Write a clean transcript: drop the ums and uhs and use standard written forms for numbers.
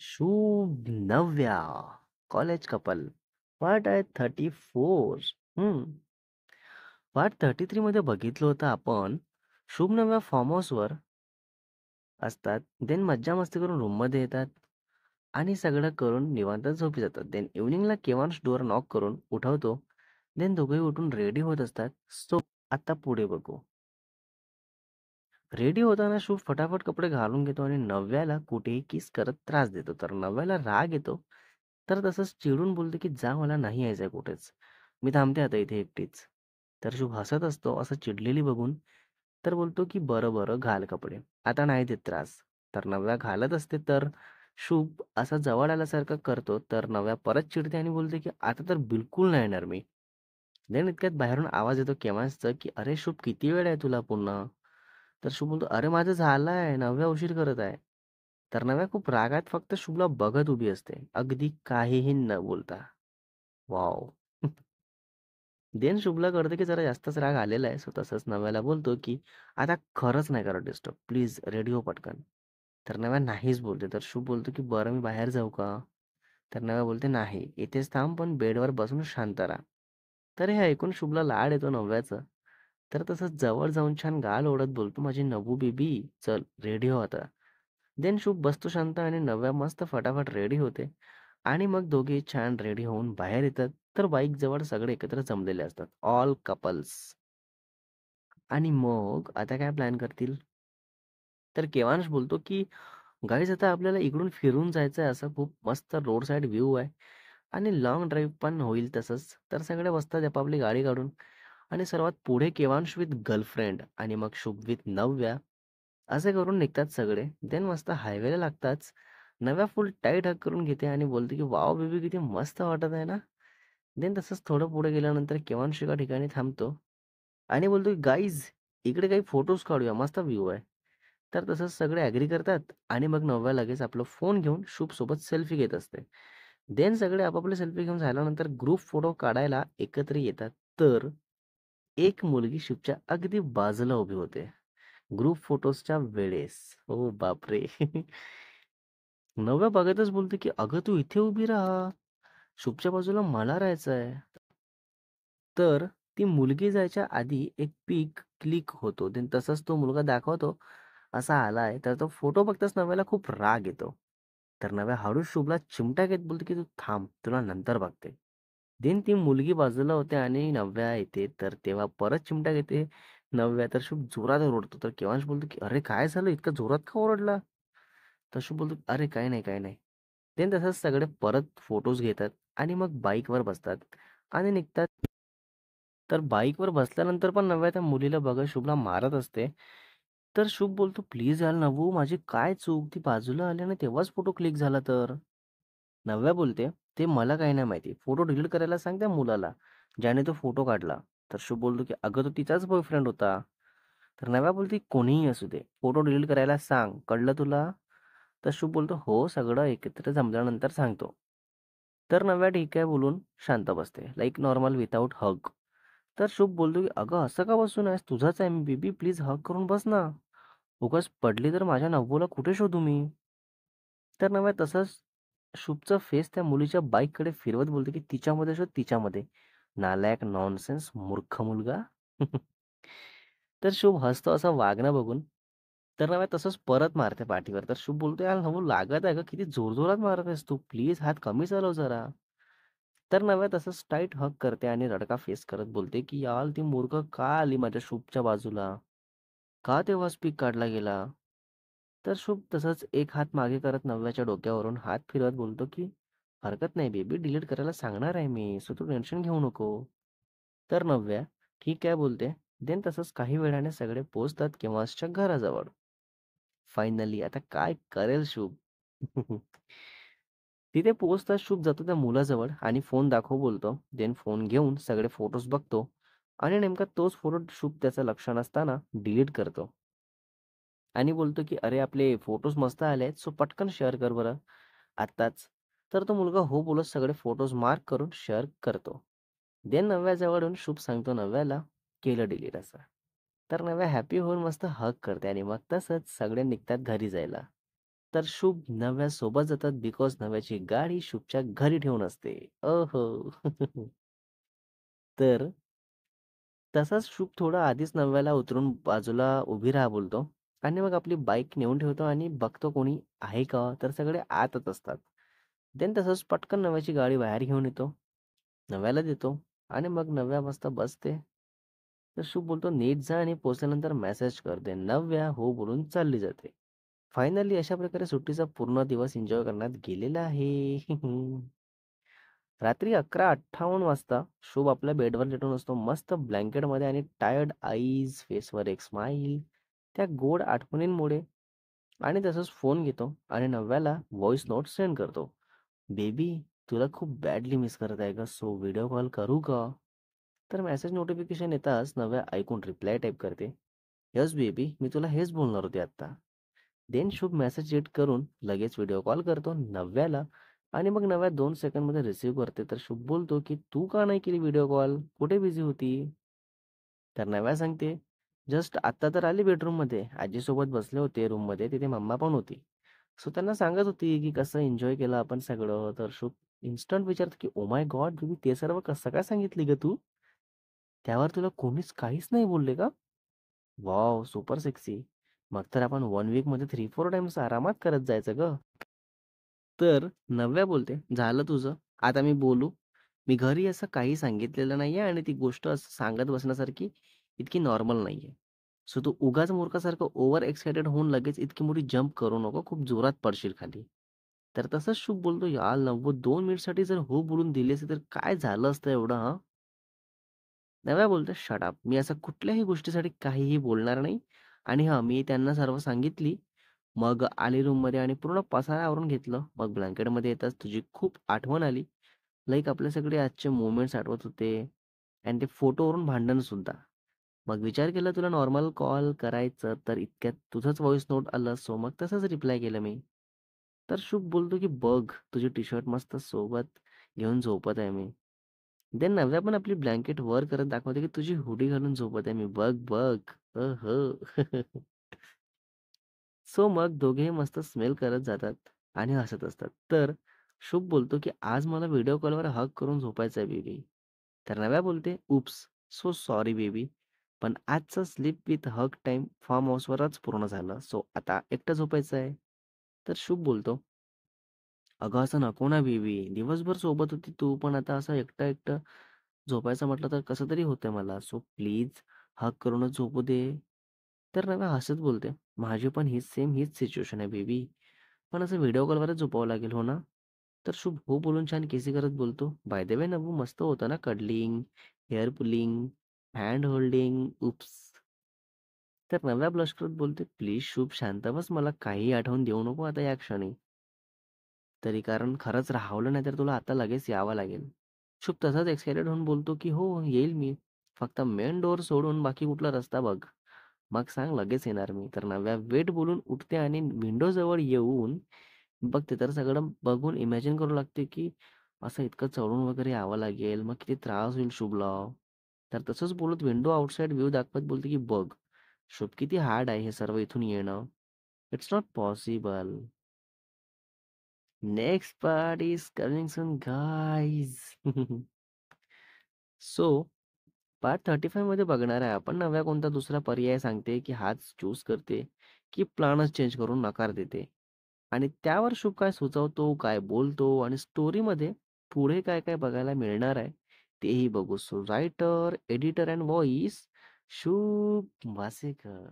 शुभ नव्या college couple part आहे 34. पार्ट 33 मध्ये बघितलं होतं आपण. शुभ नव्या फार्म हाऊसवर असतात. देन मज्जा मस्ती करून रूममध्ये येतात आणि सगळं करून निवांत झोपी जातात. देन इव्हनिंगला केव्हान्स डोअर नॉक करून उठवतो. देन दोघेही उठून रेडी होत असतात. सो आता पुढे बघू. रेडी होताना शुभ फटाफट कपडे घालून घेतो आणि नव्याला कुठेही किस करत त्रास देतो. तर नव्याला राग येतो. तर तसंच चिडून बोलते की जा, मला नाही यायचंय कुठेच. मी थांबते आता इथे एकटीच. तर शुभ हसत असतो असं चिडलेली बघून. तर बोलतो की बरं बरं घाल कपडे. आता नाही देत त्रास. तर नव्या घालत असते तर शुभ असा जवळ आल्यासारखं करतो. तर नव्या परत चिडते आणि बोलते की आता तर बिलकुल नाही येणार मी. देन इतक्यात बाहेरून आवाज येतो केव्हाच की अरे शुभ, किती वेळ आहे तुला पुन्हा. तर शुभ बोलतो अरे माझं झालंय, नव्या उशीर करत आहे. तर नव्या खूप रागात फक्त शुभला बघत उभी असते, अगदी काहीही न बोलता. वॉव. देन शुभला कळतं की जरा जास्तच राग आलेला आहे. सो तसंच नव्याला बोलतो की आता खरंच नाही करत डिस्टर्ब, प्लीज रेडी हो पटकन. तर नव्या नाहीच बोलते. तर शुभ बोलतो की बरं मी बाहेर जाऊ का. तर नव्या बोलते नाही, इथेच थांब पण बेडवर बसून शांत राहा. तर हे ऐकून शुभला लाड येतो नव्याचं. तर तसंच जवळ जाऊन छान गाल ओढत बोलतो माझी नवू बेबी, चल रेडी हो आता. देन शुभ बसतो शांत आणि नव्या मस्त फटाफट रेडी होते. आणि मग दोघे छान रेडी होऊन बाहेर येतात. तर बाईक जवळ सगळे एकत्र जमलेले असतात, ऑल कपल्स. आणि मग आता काय प्लॅन करतील. तर केवांश बोलतो की गाईज आता आपल्याला इकडून फिरून जायचं आहे, असं खूप मस्त रोड साईड व्ह्यू आहे आणि लॉंग ड्राईव्ह पण होईल तसंच. तर सगळे बसतात आपापली गाडी काढून आणि सर्वात पुढे केवांश विथ गर्लफ्रेंड आणि मग शुभ विथ नव्या असे करून निघतात सगळे. देन मस्त हायवेला लागताच नव्या फुल टाईट हक करून घेते आणि बोलते की वाव बेबी, किती मस्त वाटत आहे ना. देन तसंच थोडं पुढे गेल्यानंतर केवांश एका ठिकाणी थांबतो आणि बोलतो की गाईज, इकडे काही फोटोज काढूया, मस्त व्ह्यू आहे. तर तसंच सगळे ॲग्री करतात आणि मग नव्या लगेच आपला फोन घेऊन शुभसोबत सेल्फी घेत असते. देन सगळे आपापले सेल्फी घेऊन झाल्यानंतर ग्रुप फोटो काढायला एकत्र येतात. तर एक मुलगी शुभच्या अगदी बाजूला उभी होते ग्रुप फोटोजच्या वेळेस. ओ बापरे. नव्या बघतच बोलते की अगं तू इथे उभी राहा, शुभच्या बाजूला मला राहायचंय. तर ती मुलगी जायच्या आधी एक पिक क्लिक होतो. देन तसंच तो मुलगा दाखवतो असा आलाय. तर तो फोटो बघताच नव्याला खूप राग येतो. तर नव्या हळूच शुभला चिमटा घेत बोलते की तू थांब, तुला नंतर बघते. देन ती मुलगी बाजूला होते आणि नव्या येते. तर तेव्हा परत चिमटा घेते नव्या. तर शुभ जोरात ओरडतो. तर केव्हाच बोलतो की अरे काय झालं, इतकं जोरात का ओरडला. तर शुभ बोलतो अरे काय नाही काय नाही. देन तसंच सगळे परत फोटोज घेतात आणि मग बाईकवर बसतात आणि निघतात. तर बाईकवर बसल्यानंतर पण नव्या त्या मुलीला बघत शुभला मारत असते. तर शुभ बोलतो प्लीज यार नवू, माझी काय चूक, ती बाजूला आली आणि तेव्हाच फोटो क्लिक झाला तर. नव्या बोलते ते मला काही नाही माहिती, फोटो डिलीट करायला सांग त्या मुलाला ज्याने तो फोटो काढला. तर शुभ बोलतो की अगं तो तिचाच बॉयफ्रेंड होता. तर नव्या बोलते कोणीही असू दे, फोटो डिलीट करायला सांग, कळलं तुला. तर शुभ बोलतो हो, सगळं एकत्र जमल्यानंतर सांगतो. तर नव्या ठीक आहे बोलून शांत बसते, लाईक नॉर्मल विदाऊट हग. तर शुभ बोलतो की अगं असं का बसून आहेस, तुझाच आहे मी बेबी, प्लीज हग करून बस ना. उगाच पडली तर माझ्या नव्वूला कुठे शोधू मी. तर नव्या तसंच शुभचा फेस त्या मुलीच्या बाईककडे फिरवत बोलते की तिच्यामध्ये शोध, तिच्यामध्ये, नालायक नॉनसेन्स मूर्ख मुलगा. तर शुभ हसतो असं वागणं बघून. तर नव्या तसंच परत मारते पाठीवर. तर शुभ बोलतो यार नवू, लागत आहे का, किती जोरजोरात मारत आहेस तू, प्लीज हात कमी चालव जरा. तर नव्या तसंच टाईट हग करते आणि रडका फेस करत बोलते की यार ती मूर्ख का आली माझ्या शुभच्या बाजूला, का तेव्हा स्पीक काढला गेला. तर शुभ तसंच एक हात मागे करत नव्याच्या डोक्यावरून हात फिरवत बोलतो की हरकत नाही बेबी, डिलीट करायला सांगणार आहे मी, सो तू टेन्शन घेऊ नको. तर नव्या ठीक आहे बोलते. देन तसंच काही वेळाने सगळे पोहोचतात केव्हाच्या घराजवळ. फायनली आता काय करेल शुभ. तिथे पोहोचताच शुभ जातो त्या मुलाजवळ आणि फोन दाखव बोलतो. देन फोन घेऊन सगळे फोटोज बघतो आणि नेमका तोच फोटो शुभ त्याचं लक्ष नसताना डिलीट करतो आणि बोलतो की अरे आपले फोटोज मस्त आले आहेत, सो पटकन शेअर कर बरं आत्ताच. तर तो मुलगा हो बोलत सगळे फोटोज मार्क करून शेअर करतो. देन नव्याजवळ येऊन शुभ सांगतो नव्याला केलं डिलीट असं. तर नव्या हॅपी होऊन मस्त हग करते आणि मग तसंच सगळे निघतात घरी जायला. तर शुभ नव्या सोबत जातात बिकॉज नव्याची गाडी शुभच्या घरी ठेवून असते. ओहो! तर तसाच शुभ थोडं आधीच नव्याला उतरून बाजूला उभी राहा बोलतो आणि मग आपली बाईक नेऊन ठेवतो आणि बघतो कोणी आहे का? तर सगळे आतच असतात. देन तसंच पटकन नव्याची गाडी बाहेर घेऊन येतो. नव्याला देतो आणि मग नव्या मस्त बसते. तर शुभ बोलतो, "नीट जा आणि पोहोचल्यानंतर मेसेज कर दे." नव्या हो बोलून चालली जाते. फायनली अशा प्रकारे सुट्टीचा पूर्ण दिवस एन्जॉय करण्यात गेलेला आहे. रात्री 11:58 वाजता शुभ आपल्या बेडवर लेटून असतो मस्त ब्लँकेटमध्ये आणि टायर्ड आईज, फेसवर एक स्माईल. त्या गोड आठवणींमुळे आणि तसंच फोन घेतो आणि नव्याला व्हॉइस नोट सेंड करतो. "बेबी, तुला खूप बॅडली मिस करत आहे गं, सो व्हिडिओ कॉल करू का?" तर मेसेज नोटिफिकेशन येताच नव्या ऐकून रिप्लाय टाईप करते, "येस बेबी, मी तुला हेच बोलणार होते आत्ता." देन शुभ मेसेज रीड करून लगेच व्हिडिओ कॉल करतो नव्याला आणि मग नव्या 2 सेकंडमध्ये रिसीव्ह करते. तर शुभ बोलतो, की "तू का नाही केली व्हिडिओ कॉल? कुठे बिझी होती?" तर नव्या सांगते, "जस्ट आत्ता तर आली बेडरूममध्ये. आजीसोबत बसले होते रूममध्ये. तिथे मम्मा पण होती. सो त्यांना सांगत होती, की कसं एन्जॉय केलं आपण सगळं." तर शुभ इन्स्टंट विचारतो, की "ओह माय गॉड! बेबी ते सर्व कसं काय सांगितली गं तू? त्यावर तुला कोणीच काहीच नाही बोलले का?" वॉव! Super sexy. मग तर आपण 1 वीकमध्ये 3-4 टाईम्स आरामात करत जायचं गं. तर नव्या बोलते, "झालं तुझं. आता मी बोलू? मी घरी असं काही सांगितलेलं नाहीये आणि ती गोष्ट असं सांगत बसण्यासारखी इतकी नॉर्मल नाहीये. सो तू उगाच मूर्खासारखं ओव्हर एक्साइटेड होऊन लगेच इतकी मोठी जंप करू नको. खूप जोरात पडशील खाली." तर तसंच शुभ बोलतो, "यार 92 मिनिटसाठी जर हो बोलून दिली असती तर काय झालं असतं एवढं हां?" नव्या बोलतो, "शट अप. मी असं कुठल्याही गोष्टीसाठी काहीही बोलणार नाही आणि हां, मी त्यांना सर्व सांगितली." मग आली रूममध्ये आणि पूर्ण पसारा आवरून घेतलं. मग ब्लँकेटमध्ये येताच तुझी खूप आठवण आली. लाइक आपले सगळे आजचे मोमेंट्स आठवत होते आणि ते फोटोवरून भांडण सुद्धा. मग विचार केला तुला नॉर्मल कॉल करायचं, तर इतक्यात तुझंच व्हॉइस नोट आलं. सो मग तसंच रिप्लाय केलं मी. तर शुभ बोलतो, की "बघ, तुझी टी-शर्ट मस्त सोबत घेऊन झोपत आहे मी." देन नव्या पण आपली ब्लँकेट वर करत दाखवते, की "तुझी हुडी घालून झोपत आहे मी. बघ, बघ." सो मग दोघेही मस्त स्मेल करत जातात आणि हसत असतात. तर शुभ बोलतो, की "आज मला व्हिडिओ कॉलवर हग करून झोपायचं आहे बेबी." तर नव्या बोलते, "उप्स, सो सॉरी बेबी. पण आजचं sleep with hug time farm हाऊसवरच पूर्ण झालं. सो आता एकटं झोपायचं आहे." तर शुभ बोलतो, "अगं असं नको ना बेबी. दिवसभर सोबत होती तू, पण आता असं एकटं-एकटं झोपायचं म्हटलं तर कसं तरी होतंय मला. सो प्लीज हग करूनच झोपू दे." तर नव्या हसत बोलते, "माझी पण हीच सिच्युएशन आहे बेबी. पण असं व्हिडिओ कॉलवरच झोपावं लागेल, हो ना?" तर शुभ हो बोलून छान केसी करत बोलतो, "बाय द वे नव्वू मस्त होतं ना cuddling, hair pulling, hand holding. Oops." तर नव्या ब्लश करत बोलते, "प्लीज शुभ शांत बस. मला काहीही आठवण देऊ नको आता या क्षणी. तरी कारण खरंच राहवलं नाही तर तुला आता लगेच यावं लागेल." शुभ तसाच एक्साइटेड होऊन बोलतो, की "हो, येईल मी. फक्त मेन डोअर सोडून बाकी कुठला रस्ता बघ. मग सांग लगेच येणार मी." तर नव्या वेट बोलून उठते आणि विंडोजवळ येऊन बघते तर सगळं बघून इमॅजिन करू लागते, की असं इतकं चढून वगैरे यावं लागेल. मग किती त्रास होईल शुभला. तर तसंच बोलत विंडो आउटसाइड व्ह्यू दाखवत बोलते, की "बघ, शुभ किती हार्ड आहे हे सर्व इथून येणं. It's not possible." Next part is coming soon guys. So part 35 मध्ये बघणार आहे आपण नव्या कोणता दुसरा पर्याय सांगते, की हाच चूज करते, की प्लॅनच चेंज करून नकार देते. आणि त्यावर शुभ काय सुचवतो, काय बोलतो आणि स्टोरीमध्ये पुढे काय काय बघायला मिळणार आहे, तेही बघू. So writer, editor and voice शुभ वासेकर.